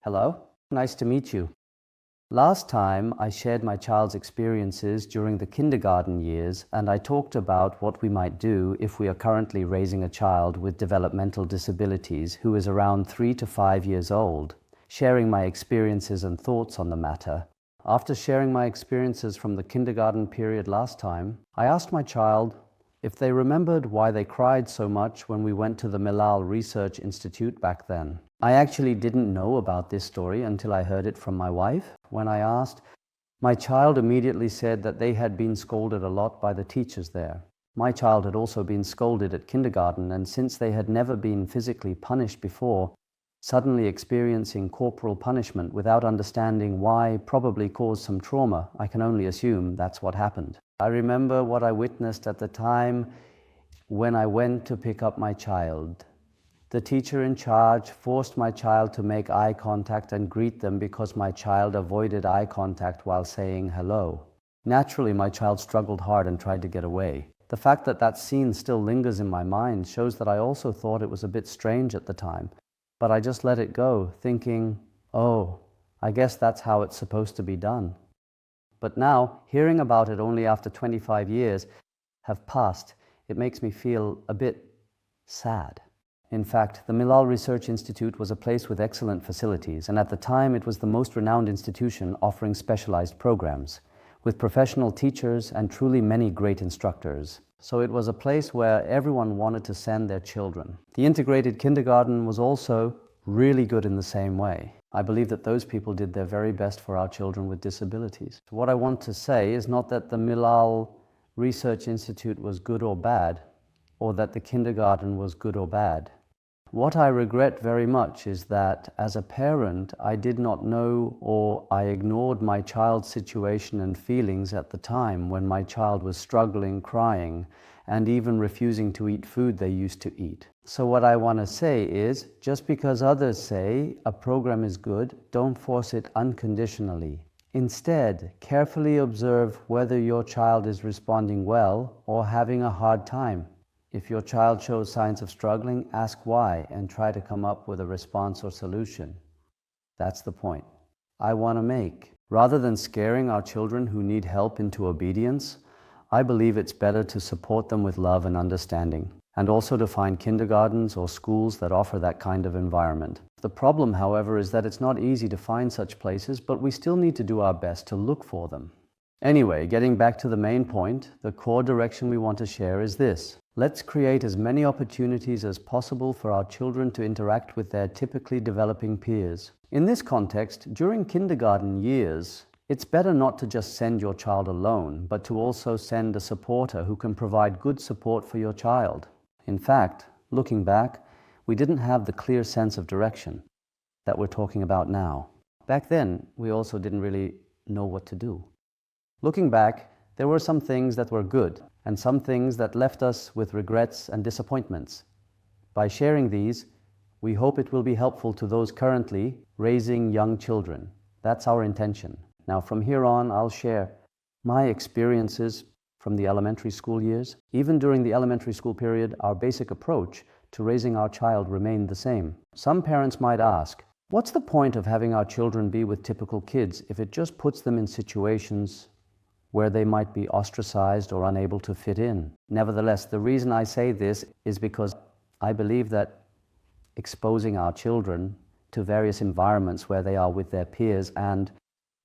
Hello, nice to meet you. Last time I shared my child's experiences during the kindergarten years, and I talked about what we might do if we are currently raising a child with developmental disabilities who is around 3 to 5 years old, sharing my experiences and thoughts on the matter. After sharing my experiences from the kindergarten period last time, I asked my child if they remembered why they cried so much when we went to the Milal Research Institute back then. I actually didn't know about this story until I heard it from my wife. When I asked, my child immediately said that they had been scolded a lot by the teachers there. My child had also been scolded at kindergarten, and since they had never been physically punished before, suddenly experiencing corporal punishment without understanding why probably caused some trauma. I can only assume that's what happened. I remember what I witnessed at the time when I went to pick up my child. The teacher in charge forced my child to make eye contact and greet them because my child avoided eye contact while saying hello. Naturally, my child struggled hard and tried to get away. The fact that that scene still lingers in my mind shows that I also thought it was a bit strange at the time, but I just let it go, thinking, oh, I guess that's how it's supposed to be done. But now, hearing about it only after 25 years have passed, it makes me feel a bit sad. In fact, the Milal Research Institute was a place with excellent facilities, and at the time it was the most renowned institution offering specialized programs, with professional teachers and truly many great instructors. So it was a place where everyone wanted to send their children. The integrated kindergarten was also really good in the same way. I believe that those people did their very best for our children with disabilities. What I want to say is not that the Milal Research Institute was good or bad, or that the kindergarten was good or bad. What I regret very much is that as a parent, I did not know, or I ignored my child's situation and feelings at the time when my child was struggling, crying, and even refusing to eat food they used to eat. So what I want to say is, just because others say a program is good, don't force it unconditionally. Instead, carefully observe whether your child is responding well or having a hard time. If your child shows signs of struggling, ask why and try to come up with a response or solution. That's the point I want to make. Rather than scaring our children who need help into obedience, I believe it's better to support them with love and understanding, and also to find kindergartens or schools that offer that kind of environment. The problem, however, is that it's not easy to find such places, but we still need to do our best to look for them. Anyway, getting back to the main point, the core direction we want to share is this. Let's create as many opportunities as possible for our children to interact with their typically developing peers. In this context, during kindergarten years, it's better not to just send your child alone, but to also send a supporter who can provide good support for your child. In fact, looking back, we didn't have the clear sense of direction that we're talking about now. Back then, we also didn't really know what to do. Looking back, there were some things that were good and some things that left us with regrets and disappointments. By sharing these, we hope it will be helpful to those currently raising young children. That's our intention. Now, from here on, I'll share my experiences from the elementary school years. Even during the elementary school period, our basic approach to raising our child remained the same. Some parents might ask, what's the point of having our children be with typical kids if it just puts them in situations where they might be ostracized or unable to fit in? Nevertheless, the reason I say this is because I believe that exposing our children to various environments where they are with their peers and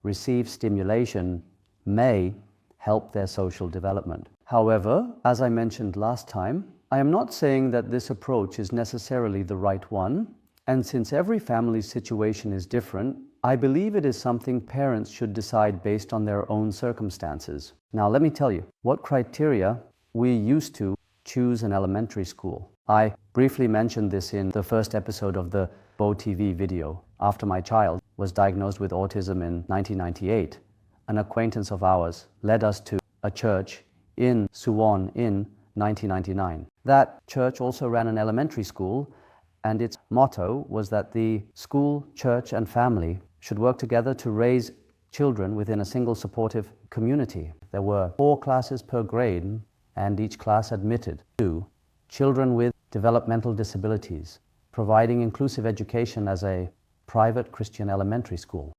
receive stimulation may help their social development. However, as I mentioned last time, I am not saying that this approach is necessarily the right one, and since every family's situation is different, I believe it is something parents should decide based on their own circumstances. Now, let me tell you what criteria we used to choose an elementary school. I briefly mentioned this in the first episode of the BoTV video. After my child was diagnosed with autism in 1998, an acquaintance of ours led us to a church in Suwon in 1999. That church also ran an elementary school, and its motto was that the school, church, and family should work together to raise children within a single supportive community. There were 4 classes per grade, and each class admitted 2 children with developmental disabilities, providing inclusive education as a private Christian elementary school.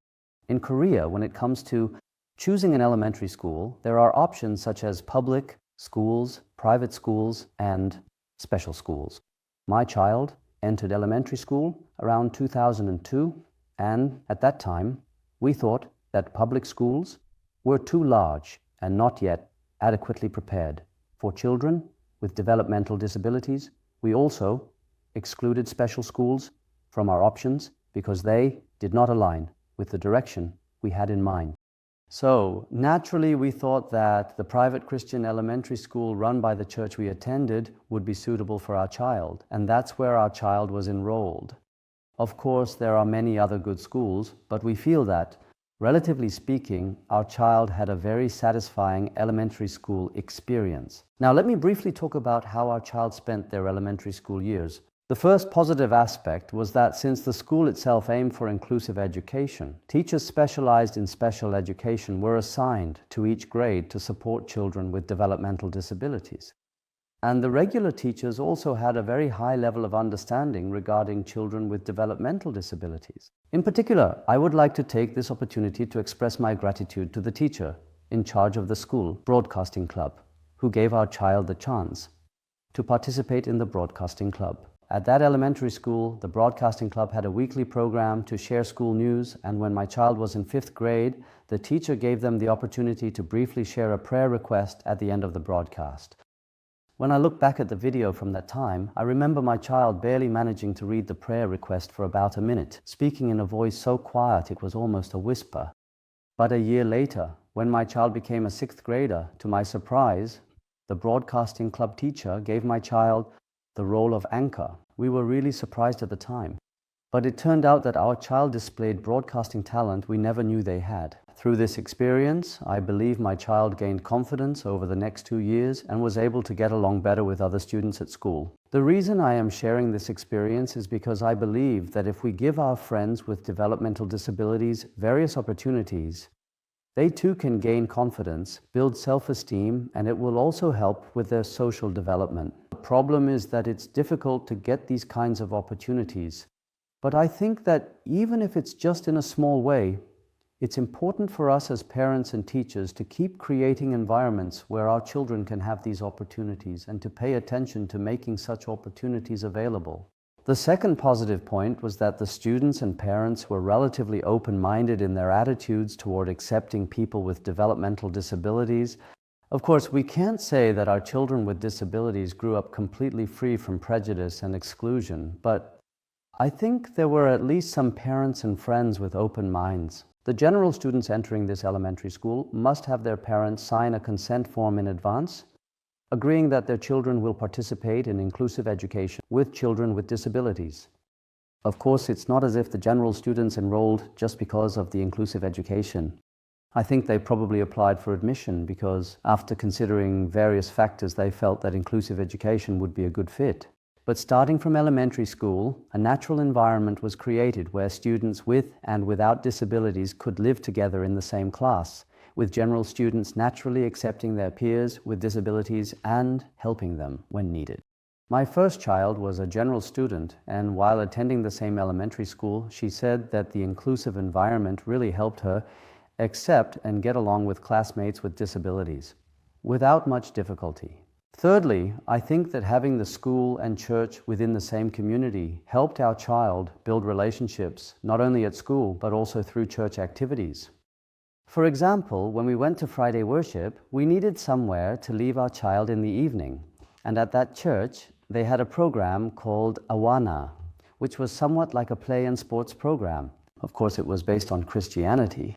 In Korea, when it comes to choosing an elementary school, there are options such as public schools, private schools, and special schools. My child entered elementary school around 2002, and at that time, we thought that public schools were too large and not yet adequately prepared for children with developmental disabilities. We also excluded special schools from our options because they did not align with the direction we had in mind. So naturally, we thought that the private Christian elementary school run by the church we attended would be suitable for our child, and that's where our child was enrolled. Of course, there are many other good schools, but we feel that, relatively speaking, our child had a very satisfying elementary school experience. Now, let me briefly talk about how our child spent their elementary school years. The first positive aspect was that since the school itself aimed for inclusive education, teachers specialized in special education were assigned to each grade to support children with developmental disabilities. And the regular teachers also had a very high level of understanding regarding children with developmental disabilities. In particular, I would like to take this opportunity to express my gratitude to the teacher in charge of the school broadcasting club, who gave our child the chance to participate in the broadcasting club. At that elementary school, the broadcasting club had a weekly program to share school news, and when my child was in 5th grade, the teacher gave them the opportunity to briefly share a prayer request at the end of the broadcast. When I look back at the video from that time, I remember my child barely managing to read the prayer request for about a minute, speaking in a voice so quiet it was almost a whisper. But a year later, when my child became a 6th grader, to my surprise, the broadcasting club teacher gave my child the role of anchor. We were really surprised at the time. But it turned out that our child displayed broadcasting talent we never knew they had. Through this experience, I believe my child gained confidence over the next 2 years and was able to get along better with other students at school. The reason I am sharing this experience is because I believe that if we give our friends with developmental disabilities various opportunities, they too can gain confidence, build self-esteem, and it will also help with their social development. The problem is that it's difficult to get these kinds of opportunities. But I think that even if it's just in a small way, it's important for us as parents and teachers to keep creating environments where our children can have these opportunities and to pay attention to making such opportunities available. The second positive point was that the students and parents were relatively open-minded in their attitudes toward accepting people with developmental disabilities. Of course, we can't say that our children with disabilities grew up completely free from prejudice and exclusion, but I think there were at least some parents and friends with open minds. The general students entering this elementary school must have their parents sign a consent form in advance, agreeing that their children will participate in inclusive education with children with disabilities. Of course, it's not as if the general students enrolled just because of the inclusive education. I think they probably applied for admission because after considering various factors, they felt that inclusive education would be a good fit. But starting from elementary school, a natural environment was created where students with and without disabilities could live together in the same class, with general students naturally accepting their peers with disabilities and helping them when needed. My first child was a general student, and while attending the same elementary school, she said that the inclusive environment really helped her accept and get along with classmates with disabilities, without much difficulty. Thirdly, I think that having the school and church within the same community helped our child build relationships, not only at school, but also through church activities. For example, when we went to Friday worship, we needed somewhere to leave our child in the evening. And at that church, they had a program called Awana, which was somewhat like a play and sports program. Of course, it was based on Christianity.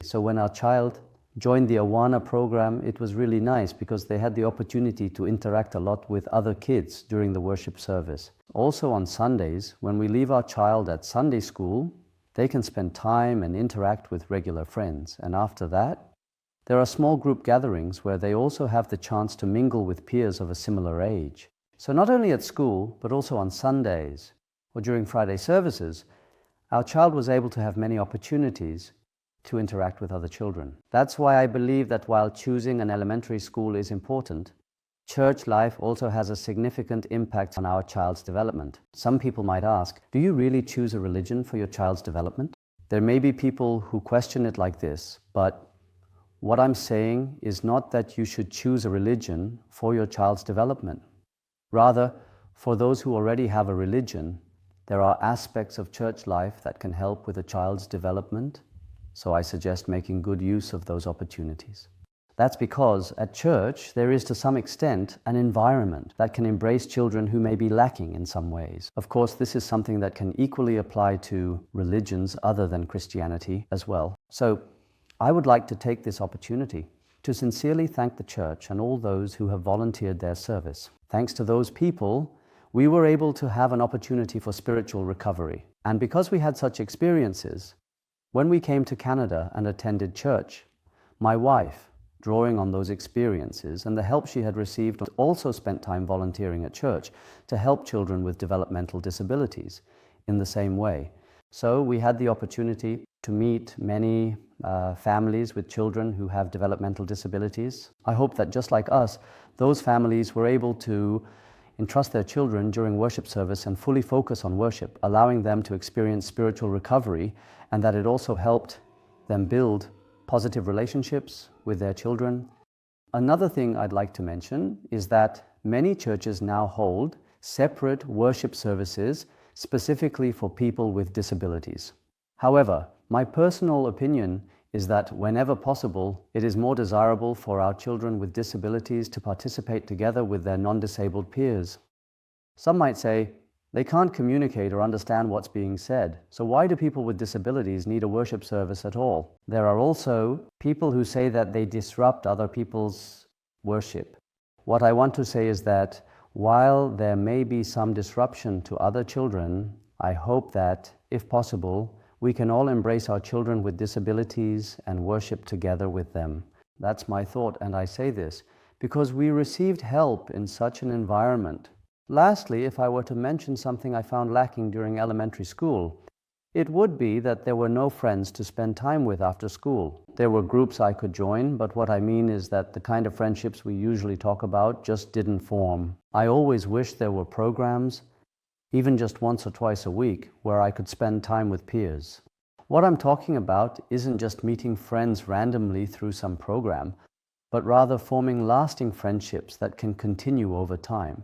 So when our child joined the Awana program, it was really nice because they had the opportunity to interact a lot with other kids during the worship service. Also on Sundays, when we leave our child at Sunday school, they can spend time and interact with regular friends. And after that, there are small group gatherings where they also have the chance to mingle with peers of a similar age. So not only at school, but also on Sundays or during Friday services, our child was able to have many opportunities to interact with other children. That's why I believe that while choosing an elementary school is important, church life also has a significant impact on our child's development. Some people might ask, do you really choose a religion for your child's development? There may be people who question it like this, but what I'm saying is not that you should choose a religion for your child's development. Rather, for those who already have a religion, there are aspects of church life that can help with a child's development, so I suggest making good use of those opportunities. That's because at church there is to some extent an environment that can embrace children who may be lacking in some ways. Of course, this is something that can equally apply to religions other than Christianity as well. So I would like to take this opportunity to sincerely thank the church and all those who have volunteered their service. Thanks to those people, we were able to have an opportunity for spiritual recovery. And because we had such experiences, when we came to Canada and attended church, my wife, drawing on those experiences and the help she had received, also spent time volunteering at church to help children with developmental disabilities in the same way. So we had the opportunity to meet many families with children who have developmental disabilities. I hope that just like us, those families were able to entrust their children during worship service and fully focus on worship, allowing them to experience spiritual recovery, and that it also helped them build positive relationships with their children. Another thing I'd like to mention is that many churches now hold separate worship services specifically for people with disabilities. However, my personal opinion is that whenever possible, it is more desirable for our children with disabilities to participate together with their non-disabled peers. Some might say, they can't communicate or understand what's being said, so why do people with disabilities need a worship service at all? There are also people who say that they disrupt other people's worship. What I want to say is that while there may be some disruption to other children, I hope that, if possible, we can all embrace our children with disabilities and worship together with them. That's my thought, and I say this because we received help in such an environment. Lastly, if I were to mention something I found lacking during elementary school, it would be that there were no friends to spend time with after school. There were groups I could join, but what I mean is that the kind of friendships we usually talk about just didn't form. I always wished there were programs, even just once or twice a week, where I could spend time with peers. What I'm talking about isn't just meeting friends randomly through some program, but rather forming lasting friendships that can continue over time.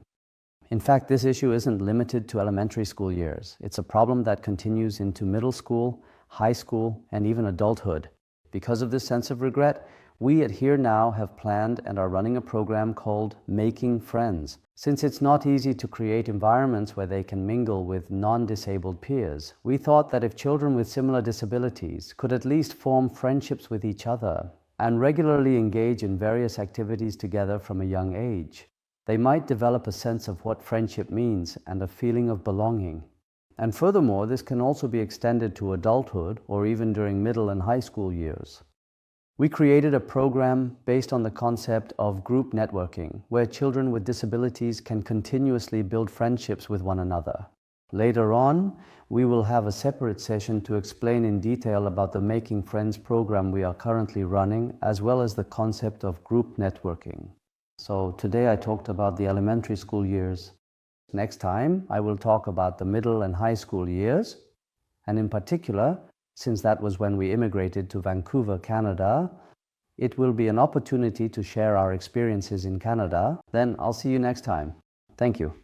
In fact, this issue isn't limited to elementary school years. It's a problem that continues into middle school, high school, and even adulthood. Because of this sense of regret, we at Here Now have planned and are running a program called Making Friends. Since it's not easy to create environments where they can mingle with non-disabled peers, we thought that if children with similar disabilities could at least form friendships with each other and regularly engage in various activities together from a young age, they might develop a sense of what friendship means and a feeling of belonging. And furthermore, this can also be extended to adulthood or even during middle and high school years. We created a program based on the concept of group networking, where children with disabilities can continuously build friendships with one another. Later on, we will have a separate session to explain in detail about the Making Friends program we are currently running, as well as the concept of group networking. So today I talked about the elementary school years. Next time I will talk about the middle and high school years, and in particular, since that was when we immigrated to Vancouver, Canada, it will be an opportunity to share our experiences in Canada. Then I'll see you next time. Thank you.